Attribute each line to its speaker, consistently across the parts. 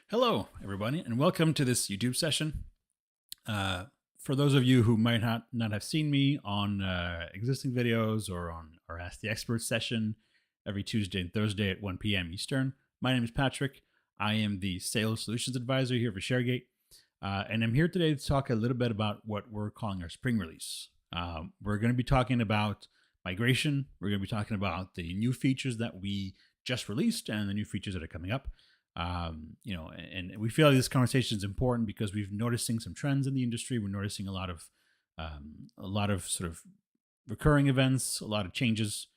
Speaker 1: Hello, everybody, and welcome to this YouTube session. For those of you who might not have seen me on existing videos or on our Ask the Expert session every Tuesday and Thursday at 1 p.m. Eastern, my name is Patrick. I am the Sales Solutions Advisor here for ShareGate, and I'm here today to talk a little bit about what we're calling our spring release. We're going to be talking about migration. We're going to be talking about the new features that we just released and the new features that are coming up. And we feel like this conversation is important because we've noticing some trends in the industry. We're noticing a lot of sort of recurring events, a lot of changes.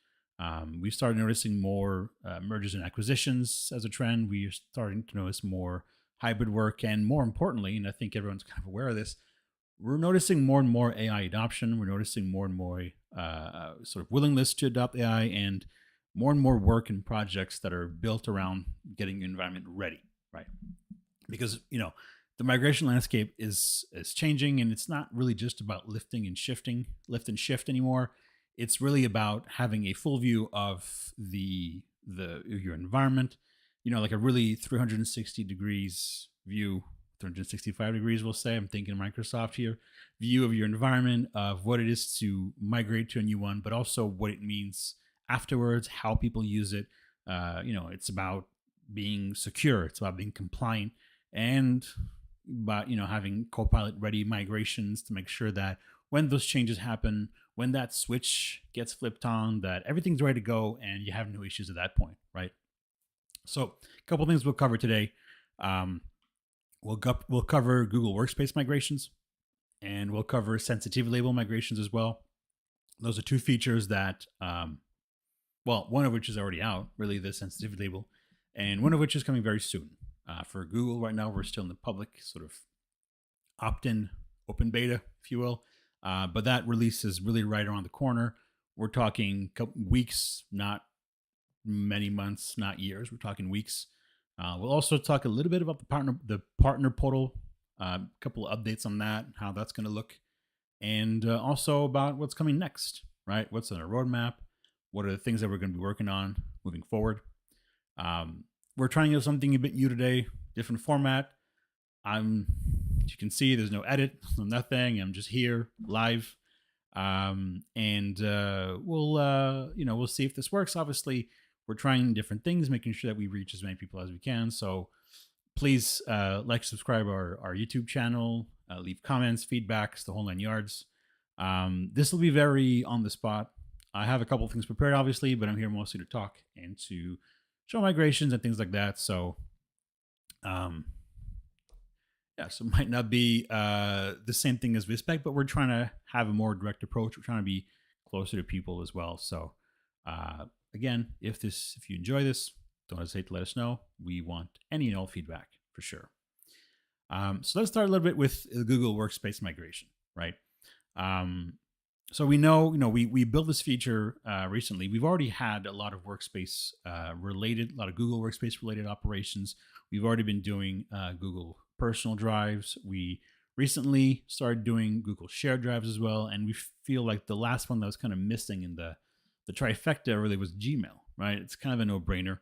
Speaker 1: We started noticing more mergers and acquisitions as a trend. We are starting to notice more hybrid work, and more importantly, and I think everyone's kind of aware of this, we're noticing more and more AI adoption. We're noticing more and more sort of willingness to adopt AI, and more work and projects that are built around getting your environment ready, right? Because the migration landscape is changing, and it's not really just about lift and shift anymore. It's really about having a full view of your environment, like a really 360 degrees view, 365 degrees, we'll say. I'm thinking Microsoft here, view of your environment, of what it is to migrate to a new one, but also what it means afterwards, how people use it. It's about being secure, it's about being compliant, and about having Copilot-ready migrations to make sure that when those changes happen, when that switch gets flipped on, that everything's ready to go and you have no issues at that point, right? So, a couple things we'll cover today. We'll cover Google Workspace migrations, and we'll cover sensitivity label migrations as well. Those are two features that one of which is already out, really, the sensitivity label, and one of which is coming very soon. For Google right now, we're still in the public sort of opt-in open beta, if you will. But that release is really right around the corner. We're talking weeks, not many months, not years. We're talking weeks. We'll also talk a little bit about the partner portal, a couple of updates on that, how that's going to look, and also about what's coming next, right? What's on our roadmap? What are the things that we're going to be working on moving forward? We're trying out something a bit new today, different format. As you can see, there's no edit, no nothing. I'm just here live, and we'll see if this works. Obviously, we're trying different things, making sure that we reach as many people as we can. So please subscribe our YouTube channel, leave comments, feedbacks, the whole 9 yards. This will be very on the spot. I have a couple of things prepared, obviously, but I'm here mostly to talk and to show migrations and things like that. So, so it might not be the same thing as we expect, but we're trying to have a more direct approach. We're trying to be closer to people as well. So, again, if you enjoy this, don't hesitate to let us know. We want any and all feedback for sure. So let's start a little bit with the Google Workspace migration, right? So we know, we built this feature recently. We've already had a lot of workspace a lot of Google Workspace related operations. We've already been doing Google personal drives. We recently started doing Google shared drives as well. And we feel like the last one that was kind of missing in the trifecta really was Gmail, right? It's kind of a no-brainer.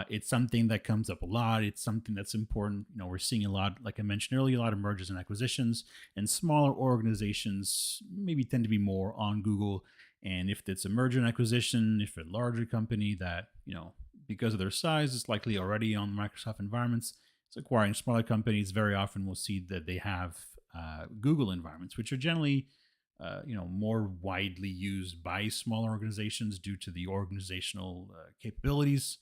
Speaker 1: It's something that comes up a lot. It's something that's important. We're seeing a lot, like I mentioned earlier, a lot of mergers and acquisitions, and smaller organizations maybe tend to be more on Google. And if it's a merger and acquisition, if it's a larger company that, because of their size, is likely already on Microsoft environments, it's acquiring smaller companies. Very often we'll see that they have Google environments, which are generally more widely used by smaller organizations due to the organizational capabilities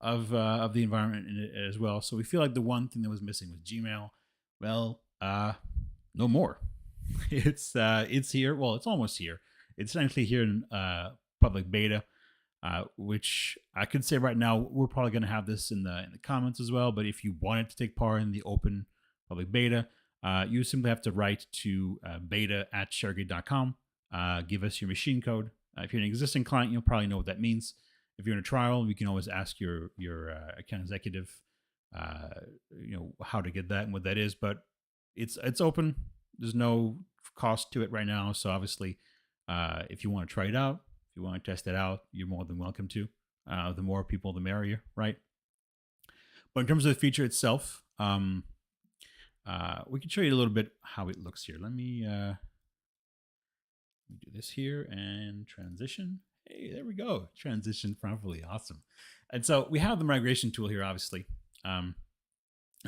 Speaker 1: of the environment in it as well. So we feel like the one thing that was missing was Gmail. Well, no more. It's here. Well, it's almost here. It's actually here in public beta, which I could say right now we're probably going to have this in the comments as well. But if you wanted to take part in the open public beta, you simply have to write to beta@sharegate.com. Give us your machine code. If you're an existing client, you'll probably know what that means. If you're in a trial, you can always ask your account executive, how to get that and what that is. But it's open. There's no cost to it right now. So obviously, if you want to try it out, if you want to test it out, you're more than welcome to. The more people, the merrier, right? But in terms of the feature itself, we can show you a little bit how it looks here. Let me do this here and transition. Hey, there we go. Transition properly. Awesome. And so we have the migration tool here, obviously. And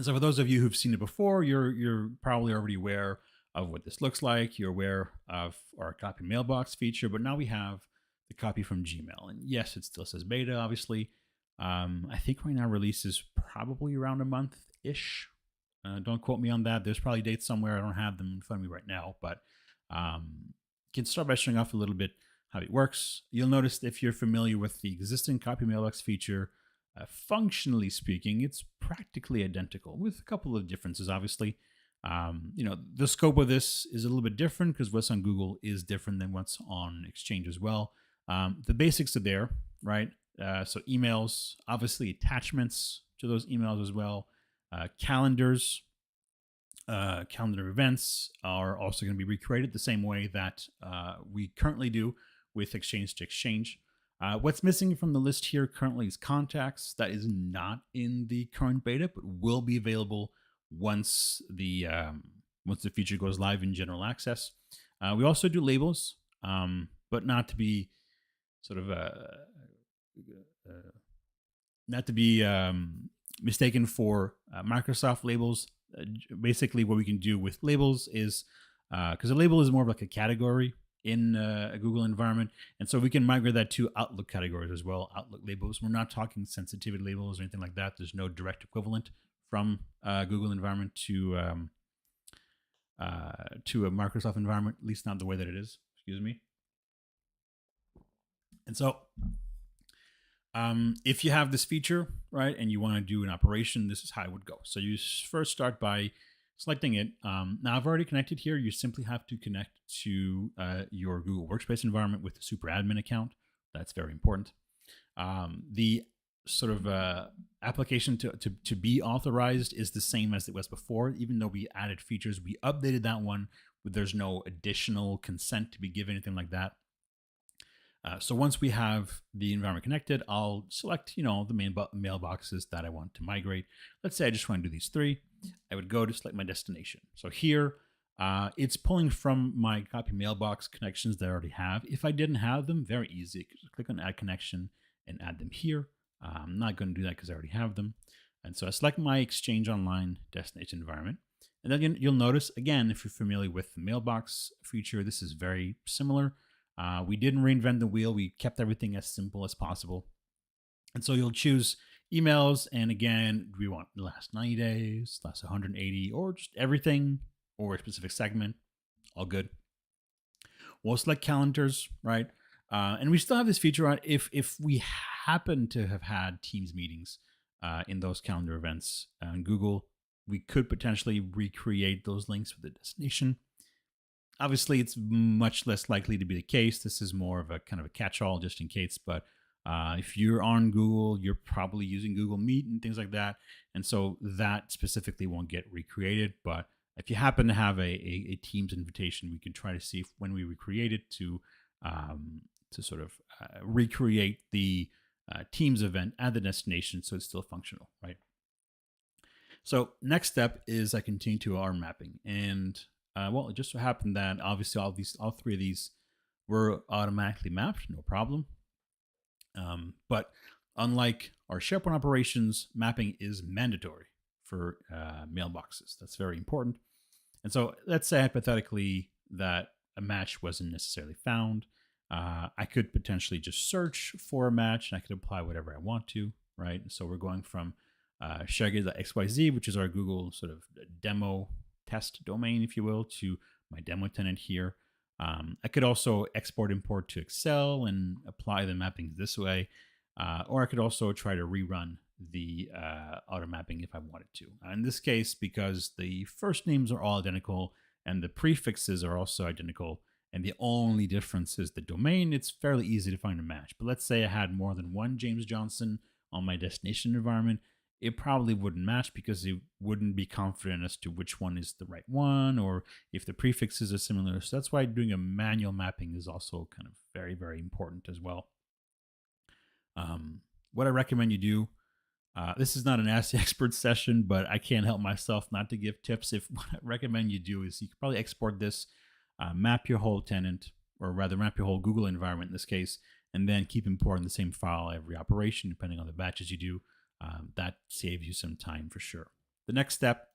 Speaker 1: so for those of you who've seen it before, you're probably already aware of what this looks like. You're aware of our copy mailbox feature, but now we have the copy from Gmail. And yes, it still says beta, obviously. I think right now release is probably around a month-ish. Don't quote me on that. There's probably dates somewhere. I don't have them in front of me right now, but can start by showing off a little bit how it works. You'll notice if you're familiar with the existing copy mailbox feature, functionally speaking, it's practically identical with a couple of differences, obviously. The scope of this is a little bit different because what's on Google is different than what's on Exchange as well. The basics are there, right? So emails, obviously attachments to those emails as well. Calendars, calendar events are also going to be recreated the same way that we currently do with Exchange to Exchange. What's missing from the list here currently is contacts. That is not in the current beta, but will be available once the feature goes live in general access. We also do labels, but not to be sort of mistaken for Microsoft labels. Basically, what we can do with labels is because a label is more of like a category in a Google environment, and so we can migrate that to Outlook categories as well. Outlook labels. We're not talking sensitivity labels or anything like that. There's no direct equivalent from Google environment to a Microsoft environment, at least not the way that it is. Excuse me. And so if you have this feature, right, and you want to do an operation, this is how it would go. So you first start by selecting it. Now I've already connected here. You simply have to connect to your Google Workspace environment with the super admin account. That's very important. The sort of application to be authorized is the same as it was before. Even though we added features, we updated that one. There's no additional consent to be given, anything like that. So once we have the environment connected, I'll select, the main mailboxes that I want to migrate. Let's say I just want to do these three. I would go to select my destination. So here, it's pulling from my copy mailbox connections that I already have. If I didn't have them, very easy. Just click on Add Connection and add them here. I'm not going to do that because I already have them. And so I select my Exchange Online destination environment. And then you'll notice, again, if you're familiar with the mailbox feature, this is very similar. We didn't reinvent the wheel. We kept everything as simple as possible. And so you'll choose emails. And again, do we want the last 90 days, last 180, or just everything, or a specific segment? All good. We'll select calendars, right? And we still have this feature on if we happen to have had Teams meetings in those calendar events on Google, we could potentially recreate those links with the destination. Obviously, it's much less likely to be the case. This is more of a kind of a catch-all just in case. But if you're on Google, you're probably using Google Meet and things like that. And so that specifically won't get recreated. But if you happen to have a Teams invitation, we can try to see if, when we recreate it to sort of recreate the Teams event at the destination so it's still functional, right? So next step is I continue to our mapping. And well, it just so happened that obviously all three of these were automatically mapped, no problem. But unlike our SharePoint operations, mapping is mandatory for mailboxes. That's very important. And so let's say hypothetically that a match wasn't necessarily found. I could potentially just search for a match and I could apply whatever I want to, right? So we're going from ShareGate.xyz, which is our Google sort of demo test domain, if you will, to my demo tenant here. I could also import to Excel and apply the mappings this way. Or I could also try to rerun the auto mapping if I wanted to. In this case, because the first names are all identical and the prefixes are also identical, and the only difference is the domain, it's fairly easy to find a match. But let's say I had more than one James Johnson on my destination environment, it probably wouldn't match because it wouldn't be confident as to which one is the right one or if the prefixes are similar. So that's why doing a manual mapping is also kind of very, very important as well. What I recommend you do This is not an Ask the Expert session, but I can't help myself not to give tips. If what I recommend you do is you could probably export this, map your whole tenant, or rather map your whole Google environment in this case, and then keep importing the same file every operation, depending on the batches you do. That saves you some time for sure. The next step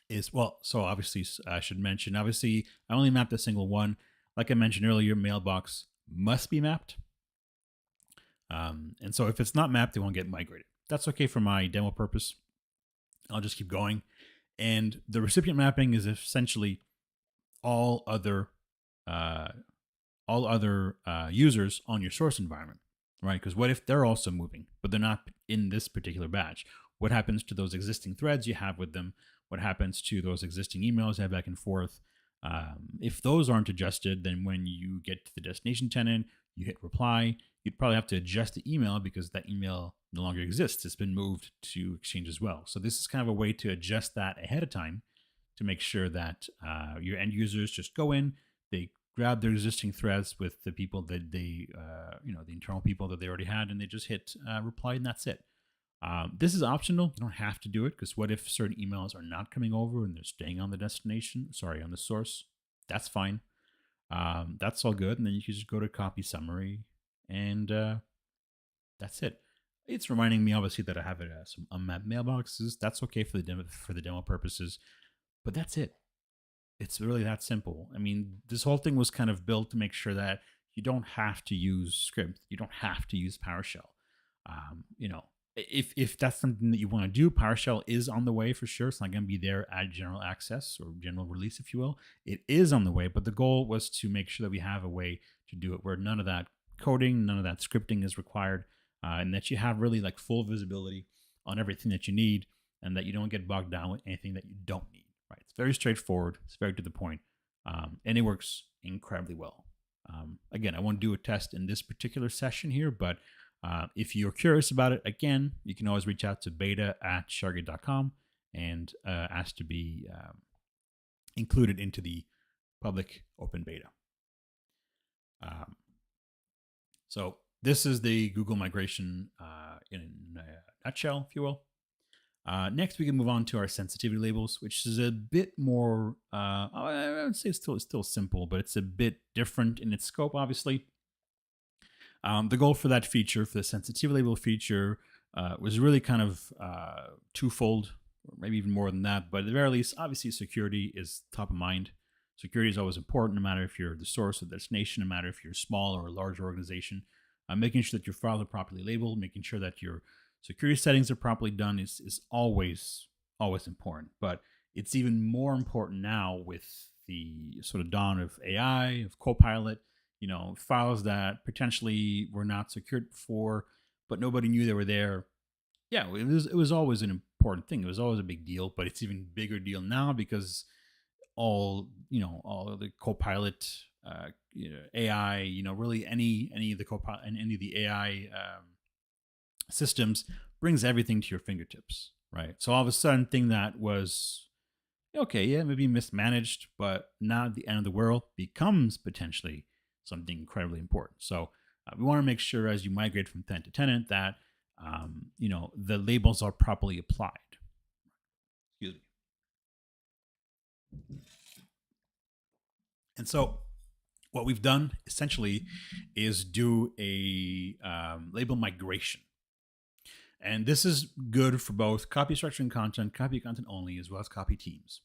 Speaker 1: is, well, so obviously I should mention, obviously I only mapped a single one. Like I mentioned earlier, mailbox must be mapped. And so if it's not mapped, it won't get migrated. That's okay for my demo purpose. I'll just keep going. And the recipient mapping is essentially all other users on your source environment, right? Because what if they're also moving, but they're not in this particular batch? What happens to those existing threads you have with them? What happens to those existing emails you have back and forth? If those aren't adjusted, then when you get to the destination tenant, you hit reply, you'd probably have to adjust the email because that email no longer exists. It's been moved to Exchange as well. So this is kind of a way to adjust that ahead of time to make sure that your end users just go in, they grab their existing threads with the people that they, the internal people that they already had, and they just hit reply, and that's it. This is optional. You don't have to do it, because what if certain emails are not coming over and they're staying on the destination, on the source? That's fine. That's all good. And then you can just go to copy summary, and that's it. It's reminding me, obviously, that I have some unmapped mailboxes. That's okay for the demo purposes, but that's it. It's really that simple. I mean, this whole thing was kind of built to make sure that you don't have to use script. You don't have to use PowerShell. If that's something that you want to do, PowerShell is on the way for sure. It's not going to be there at general access or general release, if you will. It is on the way, but the goal was to make sure that we have a way to do it where none of that coding, none of that scripting is required, and that you have really like full visibility on everything that you need, and that you don't get bogged down with anything that you don't need. Right? It's very straightforward. It's very to the point, and it works incredibly well. Again, I won't do a test in this particular session here, but if you're curious about it, again, you can always reach out to beta@ShareGate.com and ask to be included into the public open beta. So this is the Google migration in a nutshell, if you will. Next, we can move on to our sensitivity labels, which is a bit more, I would say it's still simple, but it's a bit different in its scope, obviously. The goal for that feature, for the sensitivity label feature, was really kind of twofold, or maybe even more than that. But at the very least, obviously, security is top of mind. Security is always important, no matter if you're the source or destination, no matter if you're a small or a large organization. Making sure that your files are properly labeled, making sure that your security settings are properly done is always important. But it's even more important now with the sort of dawn of AI, of Copilot. Files that potentially were not secured before, but nobody knew they were there. Yeah, it was always an important thing. It was always a big deal, but it's even bigger deal now because all of the Copilot, AI, really any of the Copilot and any of the AI systems brings everything to your fingertips, right? So all of a sudden, thing that was okay, yeah, maybe mismanaged, but not at the end of the world, becomes potentially something incredibly important. So we want to make sure as you migrate from tenant to tenant that the labels are properly applied. Excuse me. And so what we've done essentially is do a label migration. And this is good for both copy structure and content, copy content only, as well as copy teams.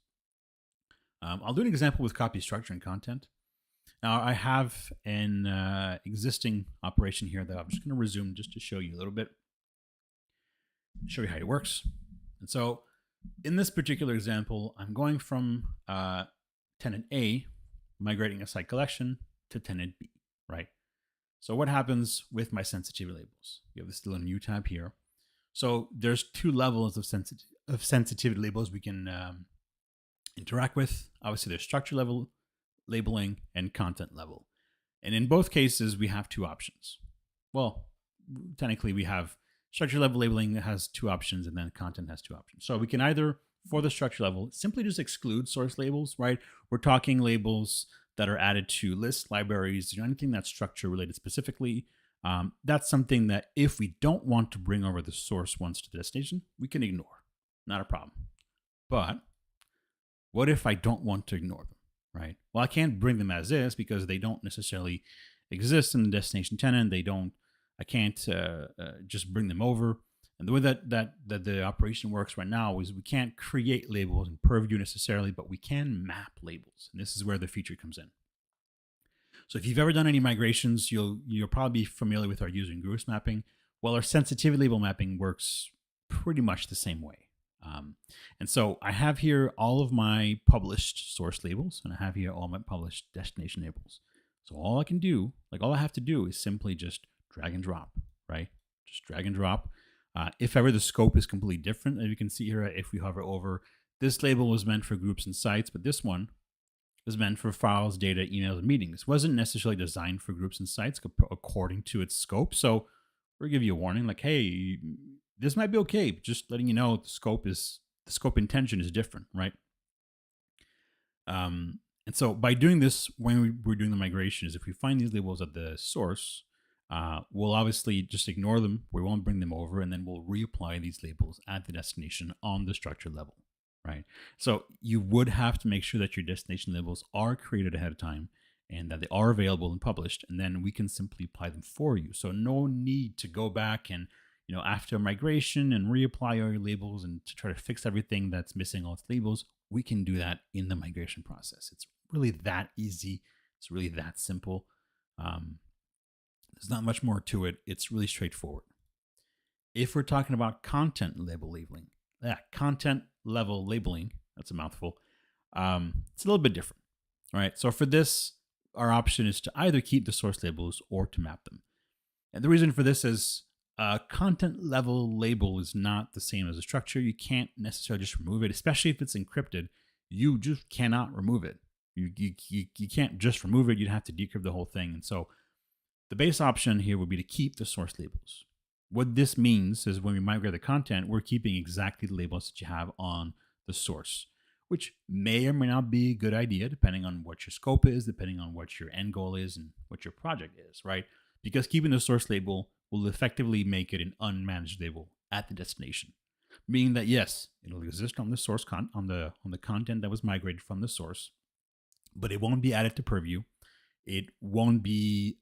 Speaker 1: I'll do an example with copy structure and content. Now, I have an existing operation here that I'm just going to resume just to show you a little bit, show you how it works. And so in this particular example, I'm going from tenant A, migrating a site collection, to tenant B, right? So what happens with my sensitivity labels? You have this little new tab here. So there's two levels of sensitivity labels we can interact with. Obviously, there's structure level labeling and content level. And in both cases, we have two options. Well, technically, we have structure level labeling that has two options, and then content has two options. So we can either, for the structure level, simply just exclude source labels, right? We're talking labels that are added to lists, libraries, anything that's structure related specifically. That's something that if we don't want to bring over the source once to the destination, we can ignore. Not a problem. But what if I don't want to ignore them, right? Well, I can't bring them as is because they don't necessarily exist in the destination tenant. I can't just bring them over. And the way that the operation works right now is we can't create labels in Purview necessarily, but we can map labels. And this is where the feature comes in. So if you've ever done any migrations, you'll probably be familiar with our user and groups mapping. Well, our sensitivity label mapping works pretty much the same way. And so I have here all of my published source labels, and I have here all my published destination labels. So all I can do, all I have to do is simply just drag and drop, right? Just drag and drop. If ever the scope is completely different, as you can see here, if we hover over, this label was meant for groups and sites, but this one is meant for files, data, emails, and meetings. It wasn't necessarily designed for groups and sites according to its scope. So we'll give you a warning like, hey, this might be okay, but just letting you know the scope intention is different, right? And so by doing this, when we're doing the migration, is if we find these labels at the source, we'll obviously just ignore them. We won't bring them over, and then we'll reapply these labels at the destination on the structure level, right? So you would have to make sure that your destination labels are created ahead of time and that they are available and published, and then we can simply apply them for you. So no need to go back and after migration and reapply all your labels and to try to fix everything that's missing all its labels. We can do that in the migration process. It's really that easy. It's really that simple. There's not much more to it. It's really straightforward. If we're talking about content level labeling, that's a mouthful. It's a little bit different, right? So for this, our option is to either keep the source labels or to map them. And the reason for this is content level label is not the same as a structure. You can't necessarily just remove it, especially if it's encrypted. You just cannot remove it. You can't just remove it. You'd have to decrypt the whole thing. And so the base option here would be to keep the source labels. What this means is when we migrate the content, we're keeping exactly the labels that you have on the source, which may or may not be a good idea depending on what your scope is, depending on what your end goal is and what your project is, right? Because keeping the source label will effectively make it an unmanaged label at the destination, meaning that yes, it'll exist on the source on the content that was migrated from the source, but it won't be added to Purview. It won't be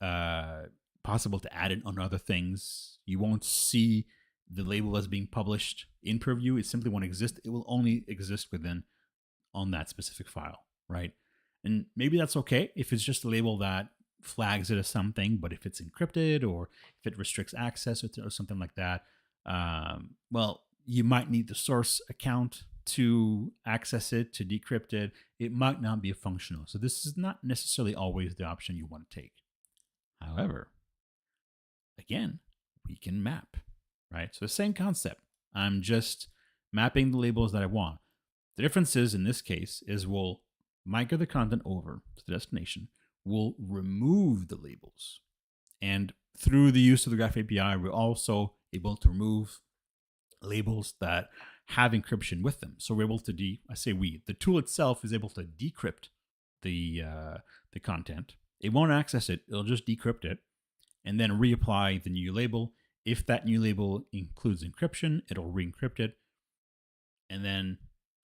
Speaker 1: possible to add it on other things. You won't see the label as being published in Purview. It simply won't exist. It will only exist on that specific file, right? And maybe that's okay if it's just a label that flags it as something, but if it's encrypted or if it restricts access or something like that, well, you might need the source account to access it, to decrypt it. It might not be functional. So this is not necessarily always the option you want to take. However, again, we can map, right? So the same concept. I'm just mapping the labels that I want. The difference is, in this case, is we'll migrate the content over to the destination. We'll remove the labels. And through the use of the Graph API, we're also able to remove labels that have encryption with them. So we're able to the tool itself is able to decrypt the content. It won't access it. It'll just decrypt it and then reapply the new label. If that new label includes encryption, it'll re-encrypt it. And then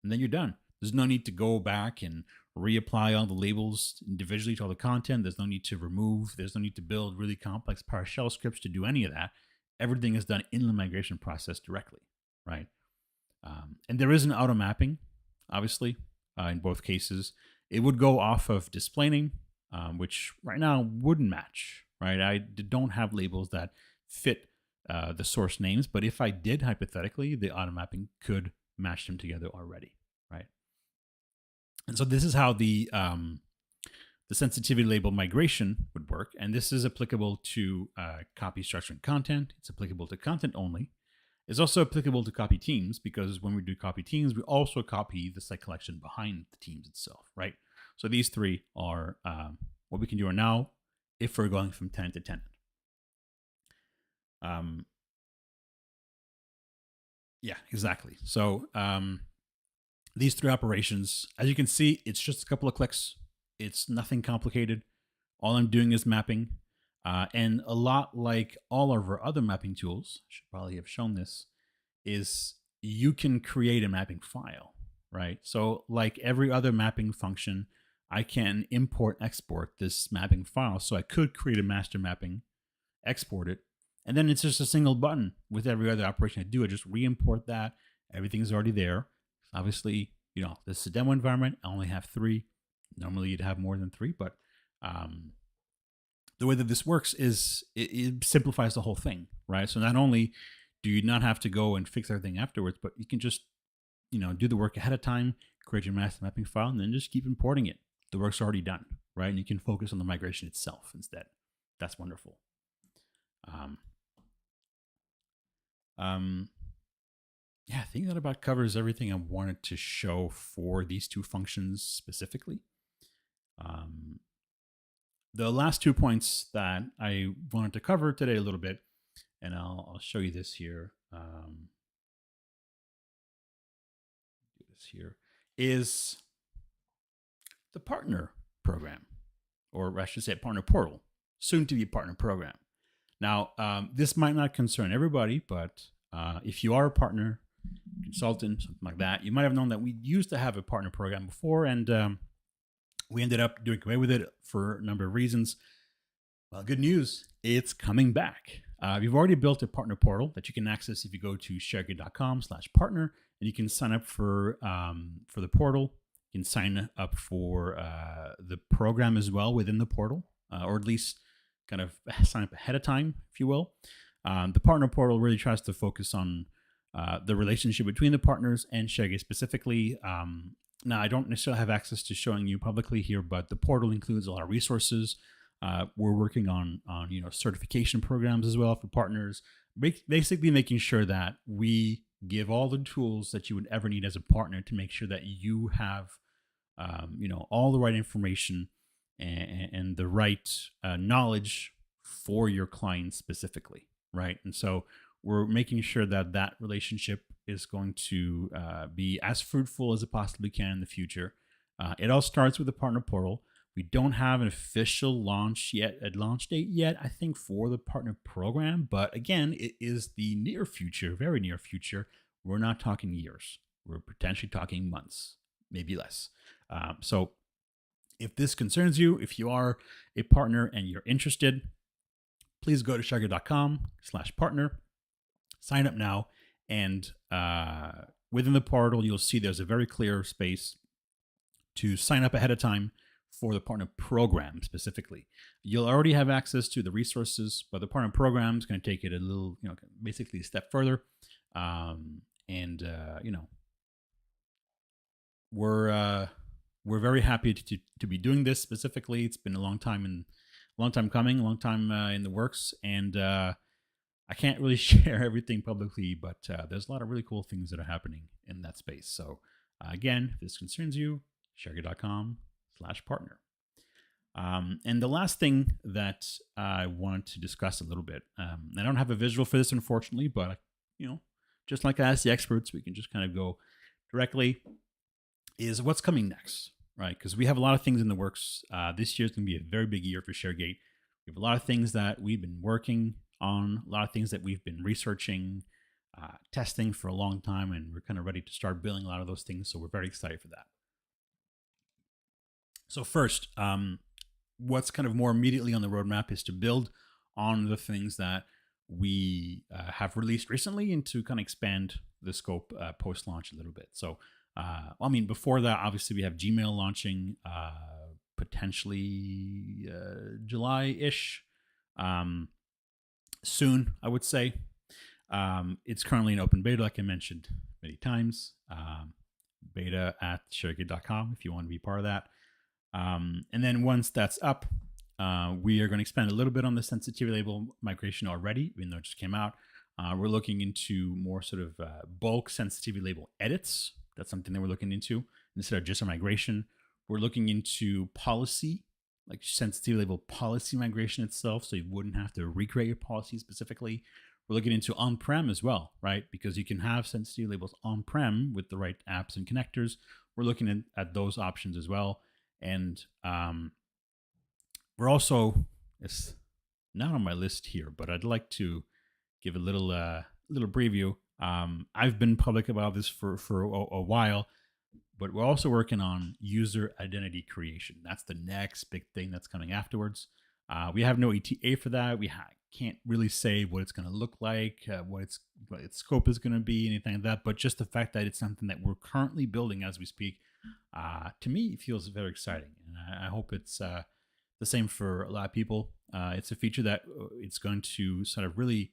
Speaker 1: you're done. There's no need to go back and reapply all the labels individually to all the content. There's no need to remove. There's no need to build really complex PowerShell scripts to do any of that. Everything is done in the migration process directly, right? And there is an auto mapping, obviously, in both cases. It would go off of display name, which right now wouldn't match, right? I don't have labels that fit the source names, but if I did, hypothetically, the auto mapping could match them together already, right? And so this is how the sensitivity label migration would work. And this is applicable to copy structure and content. It's applicable to content only. It's also applicable to copy teams, because when we do copy teams, we also copy the site collection behind the teams itself, right? So these three are what we can do now if we're going from tenant to tenant. Yeah, exactly. So these three operations, as you can see, it's just a couple of clicks. It's nothing complicated. All I'm doing is mapping. And a lot like all of our other mapping tools, I should probably have shown this, is you can create a mapping file, right? So like every other mapping function, I can import, export this mapping file. So I could create a master mapping, export it, and then it's just a single button with every other operation I do. I just re-import that. Everything's already there. Obviously, this is a demo environment. I only have 3. Normally you'd have more than 3, but the way that this works is it simplifies the whole thing, right? So not only do you not have to go and fix everything afterwards, but you can just, do the work ahead of time, create your master mapping file, and then just keep importing it. The work's already done, right? And you can focus on the migration itself instead. That's wonderful. Yeah, I think that about covers everything I wanted to show for these 2 functions specifically. The last 2 points that I wanted to cover today a little bit, and I'll show you this here. Is the partner program, or I should say partner portal, soon to be partner program. Now, this might not concern everybody, but if you are a partner, consultant, something like that, you might have known that we used to have a partner program before, and we ended up doing away with it for a number of reasons. Well, good news, it's coming back. We've already built a partner portal that you can access if you go to ShareGate.com/partner, and you can sign up for the portal. You can sign up for the program as well within the portal, or at least kind of sign up ahead of time, if you will. The partner portal really tries to focus on the relationship between the partners and ShareGate specifically. Now, I don't necessarily have access to showing you publicly here, but the portal includes a lot of resources. We're working on certification programs as well for partners, basically making sure that we give all the tools that you would ever need as a partner to make sure that you have all the right information and the right knowledge for your clients specifically, right? And so we're making sure that that relationship is going to be as fruitful as it possibly can in the future. It all starts with the partner portal. We don't have an official launch date yet, I think, for the partner program. But again, it is the near future, very near future. We're not talking years. We're potentially talking months, maybe less. So if this concerns you, if you are a partner and you're interested, please go to ShareGate.com/partner. Sign up now, and within the portal, you'll see there's a very clear space to sign up ahead of time for the partner program specifically. You'll already have access to the resources, but the partner program is going to take it a little, basically a step further. We're very happy to be doing this specifically. It's been a long time coming, a long time in the works, and I can't really share everything publicly, but there's a lot of really cool things that are happening in that space. So again, if this concerns you, ShareGate.com/partner. And the last thing that I wanted to discuss a little bit, I don't have a visual for this, unfortunately, but just like I asked the experts, we can just kind of go directly, is what's coming next, right? Because we have a lot of things in the works. This year is going to be a very big year for ShareGate. We have a lot of things that we've been working on, a lot of things that we've been researching, testing for a long time, and we're kind of ready to start building a lot of those things. So we're very excited for that. So first, what's kind of more immediately on the roadmap is to build on the things that we have released recently and to kind of expand the scope post-launch a little bit. So, before that, obviously we have Gmail launching potentially July-ish. Soon, I would say. It's currently in open beta, like I mentioned many times. Beta at ShareGate.com if you want to be part of that. And then once that's up, we are going to expand a little bit on the sensitivity label migration already, even though it just came out. We're looking into more sort of bulk sensitivity label edits. That's something that we're looking into instead of just a migration. We're looking into policy, like sensitivity label policy migration itself, so you wouldn't have to recreate your policy specifically. We're looking into on-prem as well, right? Because you can have sensitivity labels on-prem with the right apps and connectors. We're looking at those options as well. And we're also, not on my list here, but I'd like to give a little preview. I've been public about this for a while, but we're also working on user identity creation. That's the next big thing that's coming afterwards. We have no ETA for that. Can't really say what it's going to look like, what its scope is going to be, anything like that. But just the fact that it's something that we're currently building as we speak, to me, it feels very exciting, and I hope it's the same for a lot of people. It's a feature that it's going to sort of really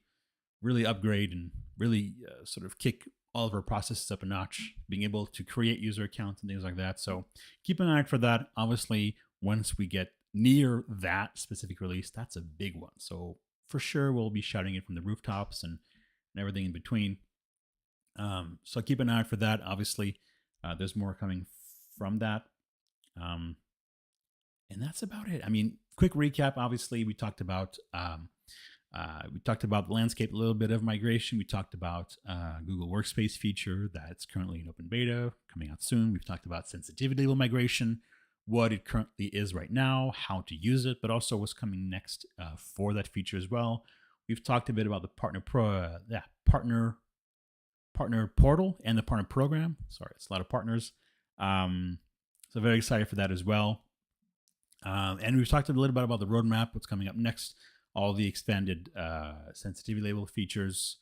Speaker 1: upgrade and really sort of kick all of our processes up a notch, being able to create user accounts and things like that. So keep an eye out for that. Obviously, once we get near that specific release, that's a big one. So for sure, we'll be shouting it from the rooftops and everything in between. So keep an eye out for that. Obviously, there's more coming from that. And that's about it. I mean, quick recap. Obviously, we talked about the landscape, a little bit of migration. We talked about Google Workspace feature that's currently in open beta, coming out soon. We've talked about sensitivity level migration, what it currently is right now, how to use it, but also what's coming next for that feature as well. We've talked a bit about the partner portal and the partner program. Sorry, it's a lot of partners. So very excited for that as well. And we've talked a little bit about the roadmap, what's coming up next, all the expanded sensitivity label features,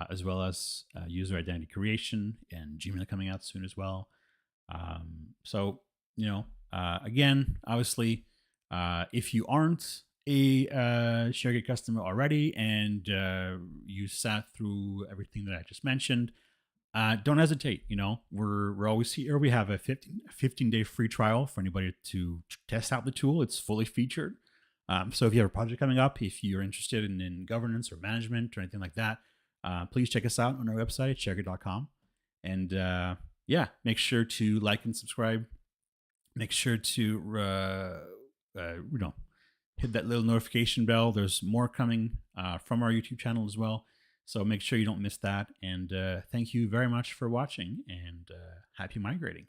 Speaker 1: as well as user identity creation and Gmail coming out soon as well. So, again, obviously, if you aren't a ShareGate customer already and you sat through everything that I just mentioned, don't hesitate. We're always here. We have a 15-day free trial for anybody to test out the tool. It's fully featured. So if you have a project coming up, if you're interested in governance or management or anything like that, please check us out on our website, ShareGate.com. And make sure to like and subscribe. Make sure to hit that little notification bell. There's more coming from our YouTube channel as well. So make sure you don't miss that. And thank you very much for watching, and happy migrating.